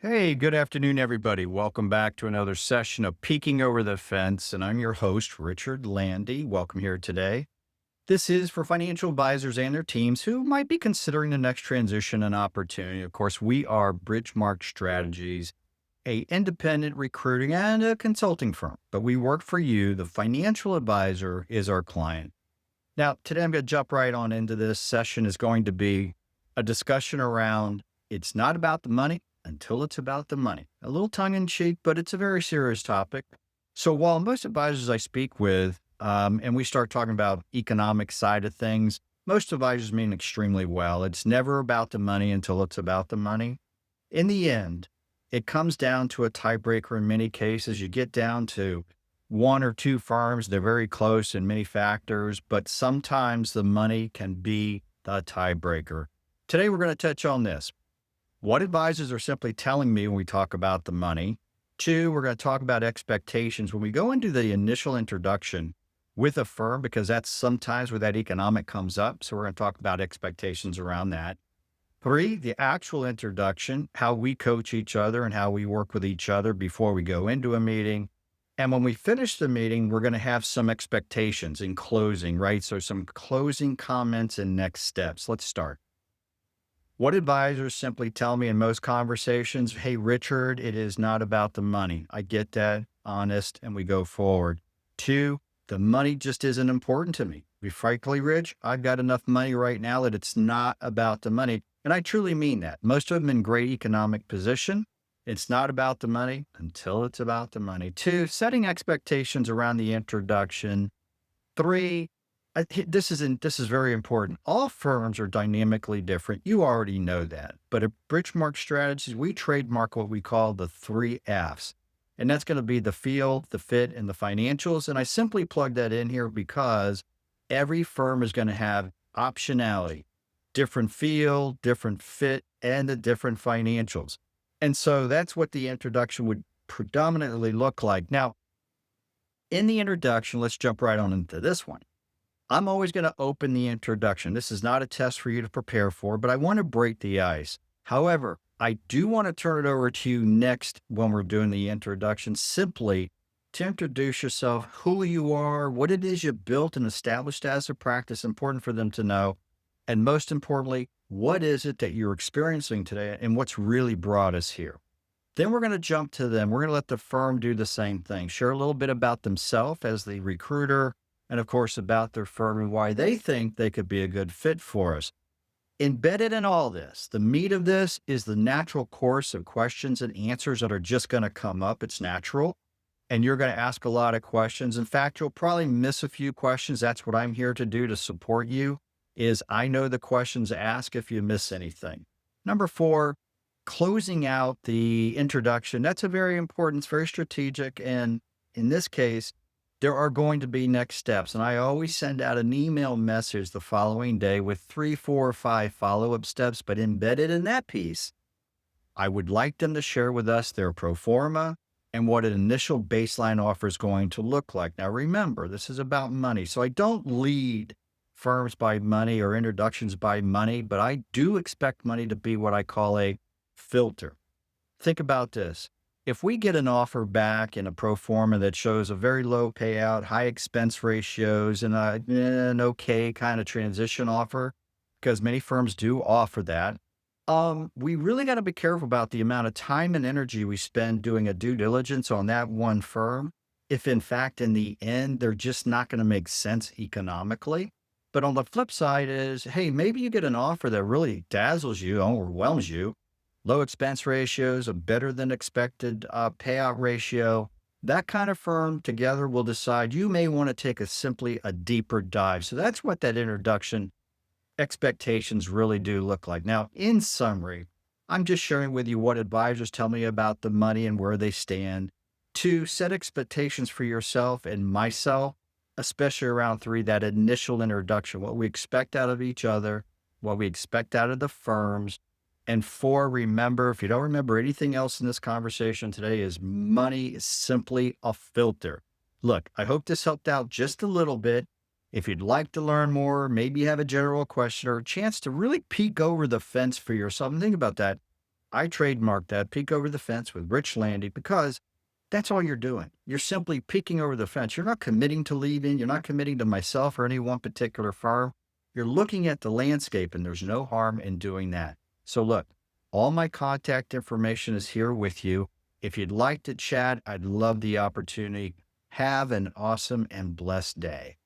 Hey, good afternoon, everybody. Welcome back to another session of Peeking Over the Fence. And I'm your host, Richard Landy. Welcome here today. This is for financial advisors and their teams who might be considering the next transition and opportunity. Of course, we are Bridgemark Strategies, a independent recruiting and a consulting firm. But we work for you. The financial advisor is our client. Now, today I'm going to jump right on into this session is going to be a discussion around it's not about the money until it's about the money. A little tongue in cheek, but it's a very serious topic. So while most advisors I speak with, and we start talking about economic side of things, most advisors mean extremely well. It's never about the money until it's about the money. In the end, it comes down to a tiebreaker in many cases. You get down to one or two firms, they're very close in many factors, but sometimes the money can be the tiebreaker. Today, we're going to touch on this. What advisors are simply telling me when we talk about the money. Two, we're going to talk about expectations when we go into the initial introduction with a firm, because that's sometimes where that economic comes up. So we're going to talk about expectations around that. Three, the actual introduction, how we coach each other and how we work with each other before we go into a meeting. And when we finish the meeting, we're going to have some expectations in closing, right? So some closing comments and next steps. Let's start. What advisors simply tell me in most conversations, hey, Richard, it is not about the money. I get that, honest, and we go forward. Two, the money just isn't important to me. Be frankly, Rich, I've got enough money right now that it's not about the money. And I truly mean that. Most of them in great economic position. It's not about the money until it's about the money. Two, setting expectations around the introduction. Three, this is very important. All firms are dynamically different. You already know that. But at Bridgemark Strategies, we trademark what we call the three Fs. And that's going to be the feel, the fit, and the financials. And I simply plug that in here because every firm is going to have optionality, different feel, different fit, and the different financials. And so that's what the introduction would predominantly look like. Now, in the introduction, let's jump right on into this one. I'm always going to open the introduction. This is not a test for you to prepare for, but I want to break the ice. However, I do want to turn it over to you next when we're doing the introduction, simply to introduce yourself, who you are, what it is you built and established as a practice, important for them to know. And most importantly, what is it that you're experiencing today and what's really brought us here? Then we're going to jump to them. We're going to let the firm do the same thing, share a little bit about themselves as the recruiter, and of course, about their firm and why they think they could be a good fit for us. Embedded in all this, the meat of this is the natural course of questions and answers that are just going to come up. It's natural. And you're going to ask a lot of questions. In fact, you'll probably miss a few questions. That's what I'm here to do to support you, is I know the questions to ask if you miss anything. Number four, closing out the introduction. That's a very important, it's very strategic. And in this case, there are going to be next steps. And I always send out an email message the following day with 3, 4, or 5 follow-up steps. But embedded in that piece, I would like them to share with us their pro forma and what an initial baseline offer is going to look like. Now, remember, this is about money. So I don't lead firms by money or introductions by money, but I do expect money to be what I call a filter. Think about this. If we get an offer back in a pro forma that shows a very low payout, high expense ratios, and an okay kind of transition offer, because many firms do offer that, we really got to be careful about the amount of time and energy we spend doing a due diligence on that one firm. If in fact, in the end, they're just not going to make sense economically. But on the flip side is, hey, maybe you get an offer that really dazzles you, overwhelms you, low expense ratios, a better than expected payout ratio. That kind of firm together will decide you may want to take simply a deeper dive. So that's what that introduction expectations really do look like. Now, in summary, I'm just sharing with you what advisors tell me about the money and where they stand. Two, set expectations for yourself and myself, especially around three, that initial introduction, what we expect out of each other, what we expect out of the firms. And four, remember, if you don't remember anything else in this conversation today, is money is simply a filter. Look, I hope this helped out just a little bit. If you'd like to learn more, maybe you have a general question or a chance to really peek over the fence for yourself, and think about that. I trademarked that peek over the fence with Rich Landy because that's all you're doing. You're simply peeking over the fence. You're not committing to leaving. You're not committing to myself or any one particular firm. You're looking at the landscape, and there's no harm in doing that. So, look, all my contact information is here with you. If you'd like to chat, I'd love the opportunity. Have an awesome and blessed day.